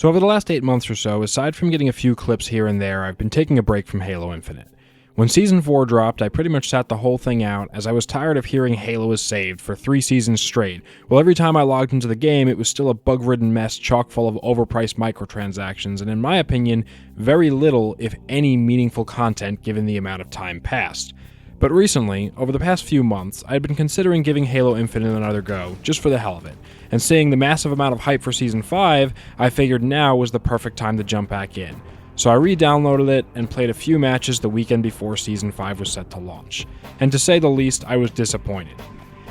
So over the last 8 months or so, aside from getting a few clips here and there, I've been taking a break from Halo Infinite. When Season 4 dropped, I pretty much sat the whole thing out as I was tired of hearing Halo is saved for 3 seasons straight, while every time I logged into the game it was still a bug-ridden mess chock full of overpriced microtransactions and, in my opinion, very little, if any, meaningful content given the amount of time passed. But recently, over the past few months, I had been considering giving Halo Infinite another go, just for the hell of it, and seeing the massive amount of hype for Season 5, I figured now was the perfect time to jump back in. So I re-downloaded it and played a few matches the weekend before Season 5 was set to launch, and to say the least, I was disappointed.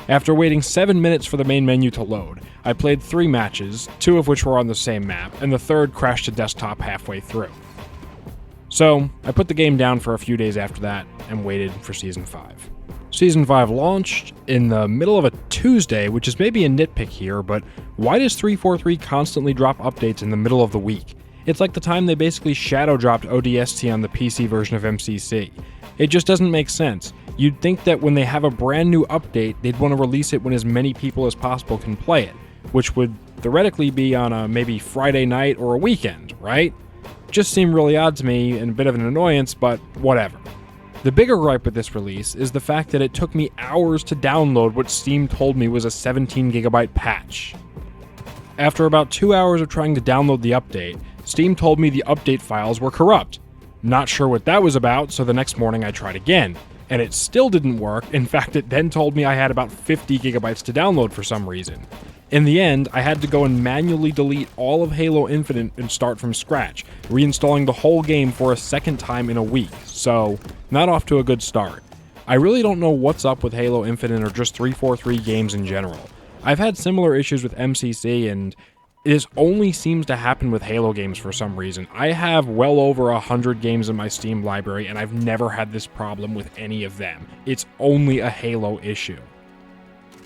After waiting 7 minutes for the main menu to load, I played 3 matches, 2 of which were on the same map, and the third crashed to desktop halfway through. So, I put the game down for a few days after that, and waited for Season 5. Season 5 launched in the middle of a Tuesday, which is maybe a nitpick here, but why does 343 constantly drop updates in the middle of the week? It's like the time they basically shadow dropped ODST on the PC version of MCC. It just doesn't make sense. You'd think that when they have a brand new update, they'd want to release it when as many people as possible can play it, which would theoretically be on a maybe Friday night or a weekend, right? Just seemed really odd to me and a bit of an annoyance, but whatever. The bigger gripe with this release is the fact that it took me hours to download what Steam told me was a 17GB patch. After about 2 hours of trying to download the update, Steam told me the update files were corrupt. Not sure what that was about, so the next morning I tried again, and it still didn't work. In fact, it then told me I had about 50GB to download for some reason. In the end, I had to go and manually delete all of Halo Infinite and start from scratch, reinstalling the whole game for a second time in a week, so not off to a good start. I really don't know what's up with Halo Infinite or just 343 games in general. I've had similar issues with MCC, and this only seems to happen with Halo games for some reason. I have well over 100 games in my Steam library, and I've never had this problem with any of them. It's only a Halo issue.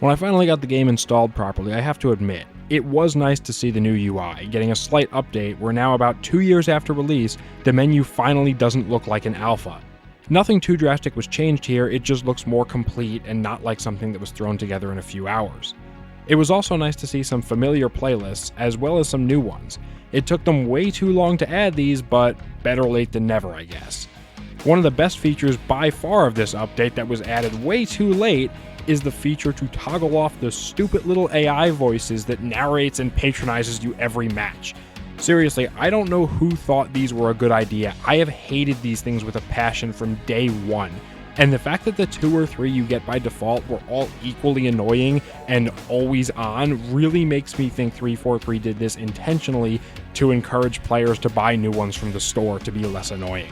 When I finally got the game installed properly, I have to admit, it was nice to see the new UI, getting a slight update where now about 2 years after release, the menu finally doesn't look like an alpha. Nothing too drastic was changed here, it just looks more complete and not like something that was thrown together in a few hours. It was also nice to see some familiar playlists, as well as some new ones. It took them way too long to add these, but better late than never, I guess. One of the best features by far of this update that was added way too late is the feature to toggle off the stupid little AI voices that narrates and patronizes you every match. Seriously, I don't know who thought these were a good idea. I have hated these things with a passion from day one. And the fact that the 2 or 3 you get by default were all equally annoying and always on really makes me think 343 did this intentionally to encourage players to buy new ones from the store to be less annoying.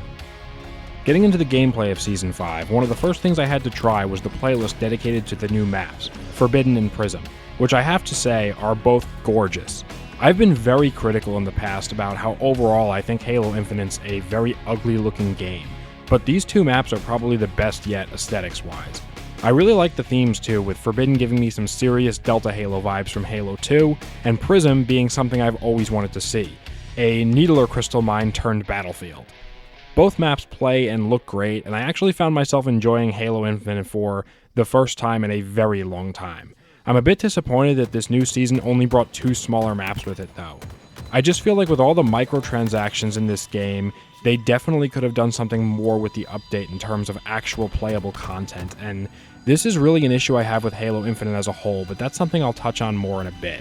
Getting into the gameplay of Season 5, one of the first things I had to try was the playlist dedicated to the new maps, Forbidden and Prism, which I have to say are both gorgeous. I've been very critical in the past about how overall I think Halo Infinite's a very ugly looking game, but these 2 maps are probably the best yet aesthetics-wise. I really like the themes too, with Forbidden giving me some serious Delta Halo vibes from Halo 2, and Prism being something I've always wanted to see, a needler crystal mine turned battlefield. Both maps play and look great, and I actually found myself enjoying Halo Infinite for the first time in a very long time. I'm a bit disappointed that this new season only brought 2 smaller maps with it though. I just feel like with all the microtransactions in this game, they definitely could have done something more with the update in terms of actual playable content, and this is really an issue I have with Halo Infinite as a whole, but that's something I'll touch on more in a bit.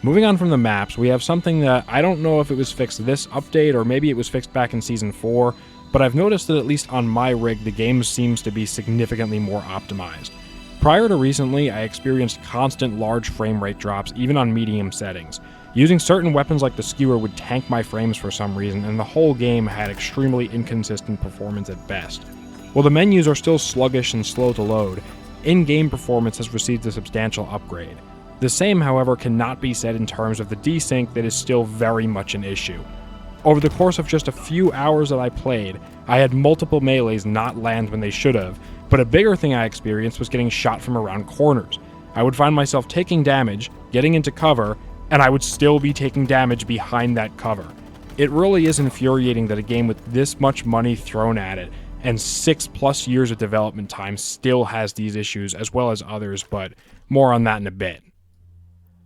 Moving on from the maps, we have something that I don't know if it was fixed this update or maybe it was fixed back in Season 4, but I've noticed that at least on my rig, the game seems to be significantly more optimized. Prior to recently, I experienced constant large frame rate drops even on medium settings. Using certain weapons like the skewer would tank my frames for some reason, and the whole game had extremely inconsistent performance at best. While the menus are still sluggish and slow to load, in-game performance has received a substantial upgrade. The same, however, cannot be said in terms of the desync that is still very much an issue. Over the course of just a few hours that I played, I had multiple melees not land when they should have, but a bigger thing I experienced was getting shot from around corners. I would find myself taking damage, getting into cover, and I would still be taking damage behind that cover. It really is infuriating that a game with this much money thrown at it, and 6+ years of development time still has these issues as well as others, but more on that in a bit.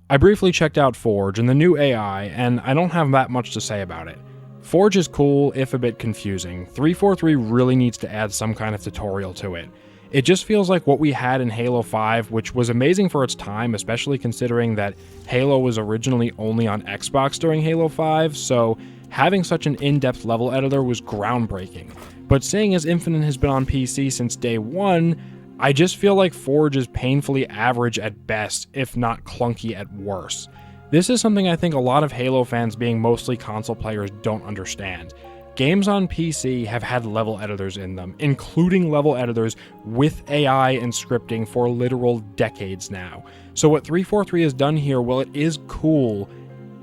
I briefly checked out Forge and the new AI, and I don't have that much to say about it. Forge is cool, if a bit confusing. 343 really needs to add some kind of tutorial to it. It just feels like what we had in Halo 5, which was amazing for its time, especially considering that Halo was originally only on Xbox during Halo 5, so having such an in-depth level editor was groundbreaking. But seeing as Infinite has been on PC since day one, I just feel like Forge is painfully average at best, if not clunky at worst. This is something I think a lot of Halo fans, being mostly console players, don't understand. Games on PC have had level editors in them, including level editors with AI and scripting for literal decades now. So what 343 has done here, while it is cool,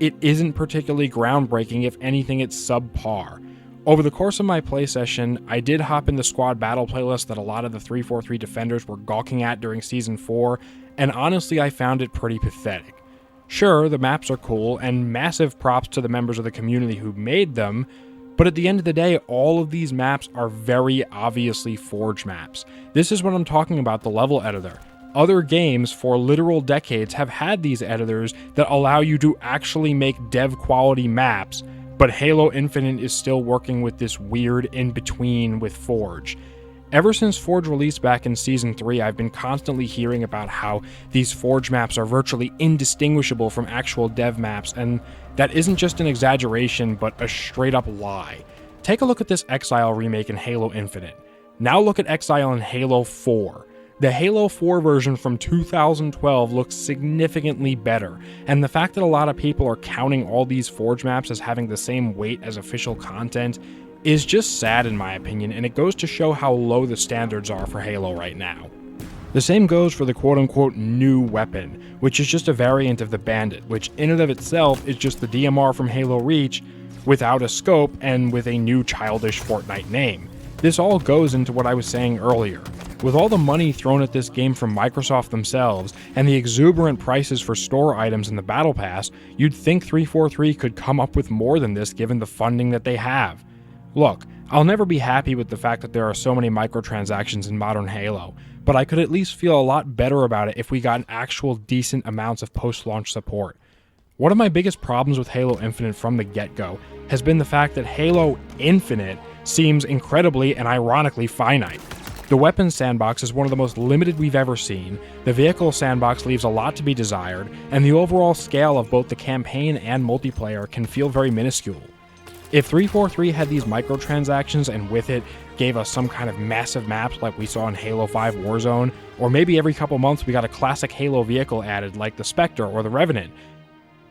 it isn't particularly groundbreaking. If anything, it's subpar. Over the course of my play session, I did hop in the squad battle playlist that a lot of the 343 defenders were gawking at during Season 4, and honestly I found it pretty pathetic. Sure, the maps are cool, and massive props to the members of the community who made them, but at the end of the day, all of these maps are very obviously Forge maps. This is what I'm talking about, the level editor. Other games for literal decades have had these editors that allow you to actually make dev quality maps, but Halo Infinite is still working with this weird in-between with Forge. Ever since Forge released back in Season 3, I've been constantly hearing about how these Forge maps are virtually indistinguishable from actual dev maps, and that isn't just an exaggeration, but a straight-up lie. Take a look at this Exile remake in Halo Infinite. Now look at Exile in Halo 4. The Halo 4 version from 2012 looks significantly better, and the fact that a lot of people are counting all these Forge maps as having the same weight as official content is just sad in my opinion, and it goes to show how low the standards are for Halo right now. The same goes for the quote-unquote new weapon, which is just a variant of the Bandit, which in and of itself is just the DMR from Halo Reach without a scope and with a new childish Fortnite name. This all goes into what I was saying earlier. With all the money thrown at this game from Microsoft themselves, and the exuberant prices for store items in the Battle Pass, you'd think 343 could come up with more than this given the funding that they have. Look, I'll never be happy with the fact that there are so many microtransactions in modern Halo, but I could at least feel a lot better about it if we got an actual decent amounts of post-launch support. One of my biggest problems with Halo Infinite from the get-go has been the fact that Halo Infinite seems incredibly and ironically finite. The weapons sandbox is one of the most limited we've ever seen, the vehicle sandbox leaves a lot to be desired, and the overall scale of both the campaign and multiplayer can feel very minuscule. If 343 had these microtransactions and with it gave us some kind of massive maps like we saw in Halo 5 Warzone, or maybe every couple months we got a classic Halo vehicle added like the Spectre or the Revenant,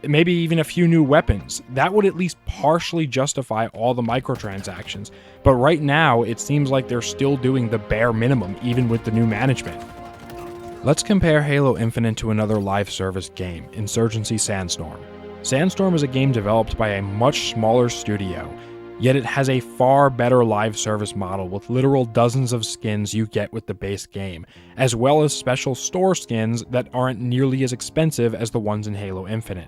maybe even a few new weapons, that would at least partially justify all the microtransactions. But right now, it seems like they're still doing the bare minimum even with the new management. Let's compare Halo Infinite to another live service game, Insurgency Sandstorm. Sandstorm is a game developed by a much smaller studio, yet it has a far better live service model with literal dozens of skins you get with the base game, as well as special store skins that aren't nearly as expensive as the ones in Halo Infinite.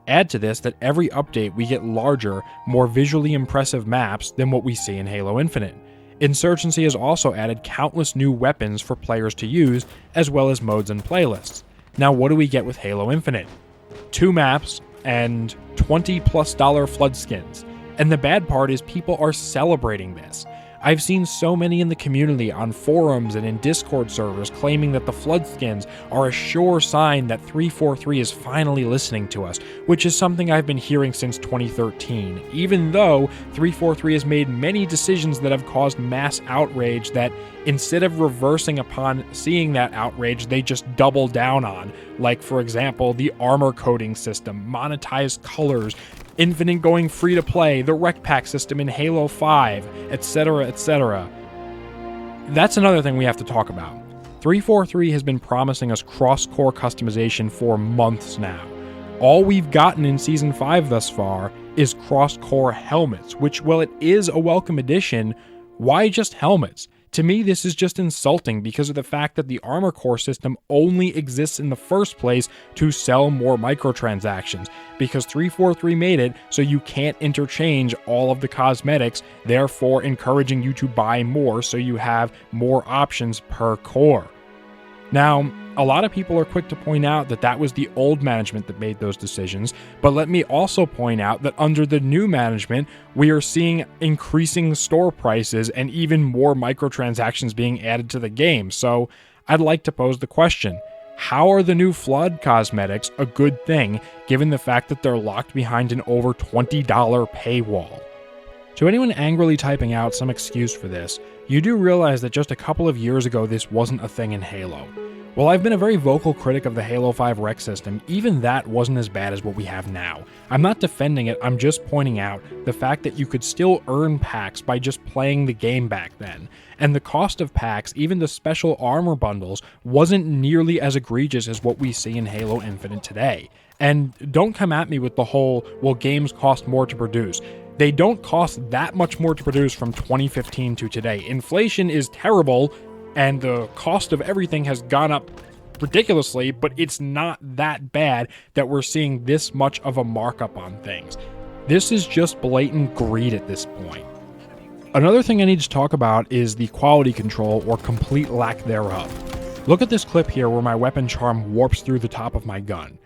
Add to this that every update we get larger, more visually impressive maps than what we see in Halo Infinite. Insurgency has also added countless new weapons for players to use, as well as modes and playlists. Now what do we get with Halo Infinite? 2 maps and $20+ flood skins. And the bad part is people are celebrating this. I've seen so many in the community on forums and in Discord servers claiming that the flood skins are a sure sign that 343 is finally listening to us, which is something I've been hearing since 2013, even though 343 has made many decisions that have caused mass outrage that, instead of reversing upon seeing that outrage, they just double down on, like for example the armor coding system, monetized colors, Infinite going free to play, the rec pack system in Halo 5, etc, etc. That's another thing we have to talk about. 343 has been promising us cross-core customization for months now. All we've gotten in Season 5 thus far is cross-core helmets, which, while it is a welcome addition, why just helmets? To me, this is just insulting because of the fact that the armor core system only exists in the first place to sell more microtransactions, because 343 made it so you can't interchange all of the cosmetics, therefore encouraging you to buy more so you have more options per core. Now, A lot of people are quick to point out that that was the old management that made those decisions, but let me also point out that under the new management, we are seeing increasing store prices and even more microtransactions being added to the game. So I'd like to pose the question, how are the new Flood cosmetics a good thing, given the fact that they're locked behind an over $20 paywall? To anyone angrily typing out some excuse for this, you do realize that just a couple of years ago this wasn't a thing in Halo. While I've been a very vocal critic of the Halo 5 rec system, even that wasn't as bad as what we have now. I'm not defending it, I'm just pointing out the fact that you could still earn packs by just playing the game back then. And the cost of packs, even the special armor bundles, wasn't nearly as egregious as what we see in Halo Infinite today. And don't come at me with the whole, well, games cost more to produce. They don't cost that much more to produce from 2015 to today. Inflation is terrible, and the cost of everything has gone up ridiculously, but it's not that bad that we're seeing this much of a markup on things. This is just blatant greed at this point. Another thing I need to talk about is the quality control or complete lack thereof. Look at this clip here where my weapon charm warps through the top of my gun.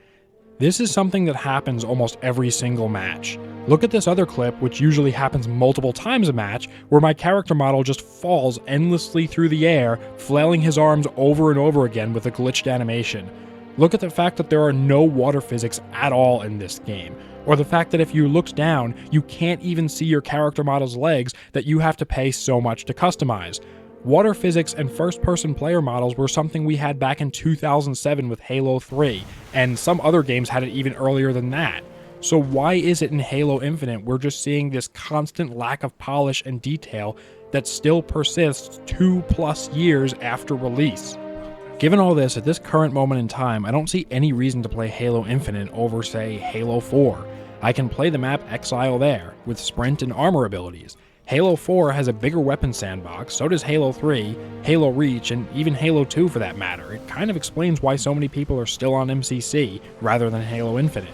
This is something that happens almost every single match. Look at this other clip, which usually happens multiple times a match, where my character model just falls endlessly through the air, flailing his arms over and over again with a glitched animation. Look at the fact that there are no water physics at all in this game, or the fact that if you look down, you can't even see your character model's legs that you have to pay so much to customize. Water physics and first-person player models were something we had back in 2007 with Halo 3, and some other games had it even earlier than that. So why is it in Halo Infinite we're just seeing this constant lack of polish and detail that still persists 2+ years after release? Given all this, at this current moment in time, I don't see any reason to play Halo Infinite over, say, Halo 4. I can play the map Exile there, with sprint and armor abilities. Halo 4 has a bigger weapon sandbox, so does Halo 3, Halo Reach, and even Halo 2 for that matter. It kind of explains why so many people are still on MCC rather than Halo Infinite.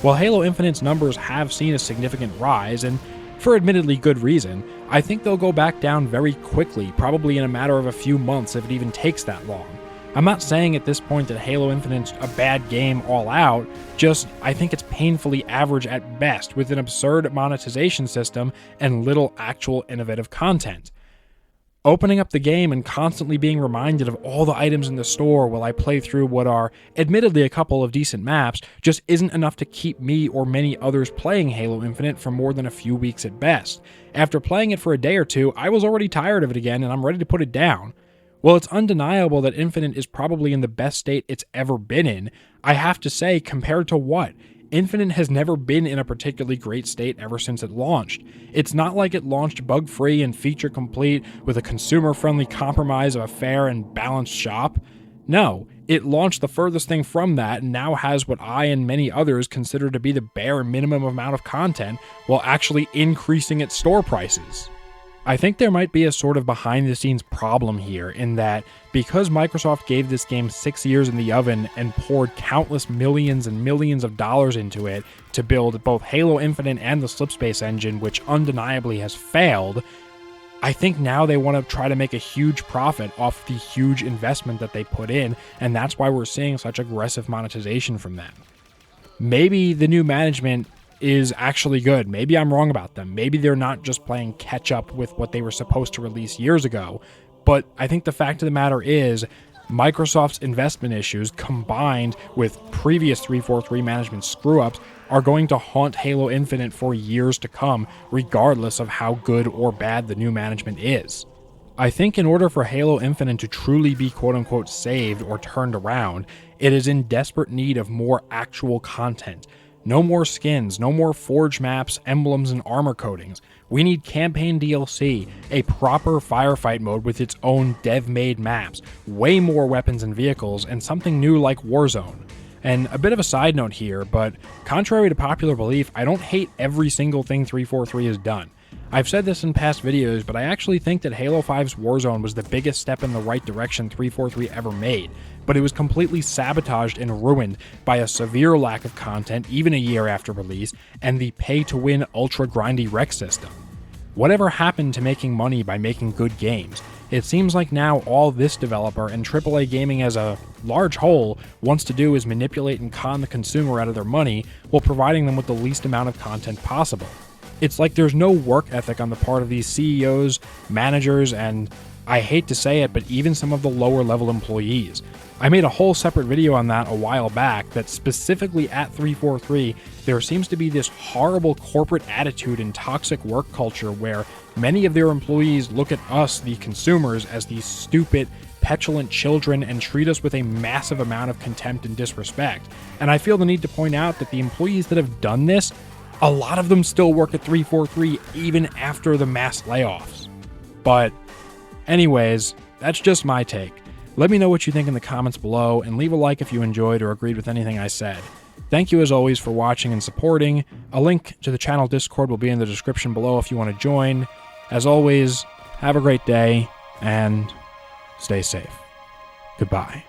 While Halo Infinite's numbers have seen a significant rise, and for admittedly good reason, I think they'll go back down very quickly, probably in a matter of a few months if it even takes that long. I'm not saying at this point that Halo Infinite's a bad game all out, just I think it's painfully average at best with an absurd monetization system and little actual innovative content. Opening up the game and constantly being reminded of all the items in the store while I play through what are admittedly a couple of decent maps just isn't enough to keep me or many others playing Halo Infinite for more than a few weeks at best. After playing it for a day or two, I was already tired of it again and I'm ready to put it down. While it's undeniable that Infinite is probably in the best state it's ever been in, I have to say, compared to what? Infinite has never been in a particularly great state ever since it launched. It's not like it launched bug-free and feature-complete with a consumer-friendly compromise of a fair and balanced shop. No, it launched the furthest thing from that and now has what I and many others consider to be the bare minimum amount of content while actually increasing its store prices. I think there might be a sort of behind-the-scenes problem here in that because Microsoft gave this game 6 years in the oven and poured countless millions and millions of dollars into it to build both Halo Infinite and the Slipspace engine, which undeniably has failed, I think now they want to try to make a huge profit off the huge investment that they put in, and that's why we're seeing such aggressive monetization from them. Maybe the new management is actually good. Maybe I'm wrong about them. Maybe they're not just playing catch up with what they were supposed to release years ago. But I think the fact of the matter is Microsoft's investment issues combined with previous 343 management screw-ups are going to haunt Halo Infinite for years to come, regardless of how good or bad the new management is. I think in order for Halo Infinite to truly be quote-unquote saved or turned around, it is in desperate need of more actual content. No more skins, no more Forge maps, emblems, and armor coatings. We need campaign DLC, a proper firefight mode with its own dev-made maps, way more weapons and vehicles, and something new like Warzone. And a bit of a side note here, but contrary to popular belief, I don't hate every single thing 343 has done. I've said this in past videos, but I actually think that Halo 5's Warzone was the biggest step in the right direction 343 ever made, but it was completely sabotaged and ruined by a severe lack of content even a year after release, and the pay-to-win ultra-grindy rec system. Whatever happened to making money by making good games? It seems like now all this developer and AAA gaming as a large whole wants to do is manipulate and con the consumer out of their money while providing them with the least amount of content possible. It's like there's no work ethic on the part of these CEOs, managers, and I hate to say it, but even some of the lower level employees. I made a whole separate video on that a while back that specifically at 343, there seems to be this horrible corporate attitude and toxic work culture where many of their employees look at us, the consumers, as these stupid, petulant children and treat us with a massive amount of contempt and disrespect. And I feel the need to point out that the employees that have done this, a lot of them still work at 343 even after the mass layoffs. But anyways, that's just my take. Let me know what you think in the comments below, and leave a like if you enjoyed or agreed with anything I said. Thank you as always for watching and supporting. A link to the channel Discord will be in the description below if you want to join. As always, have a great day, and stay safe. Goodbye.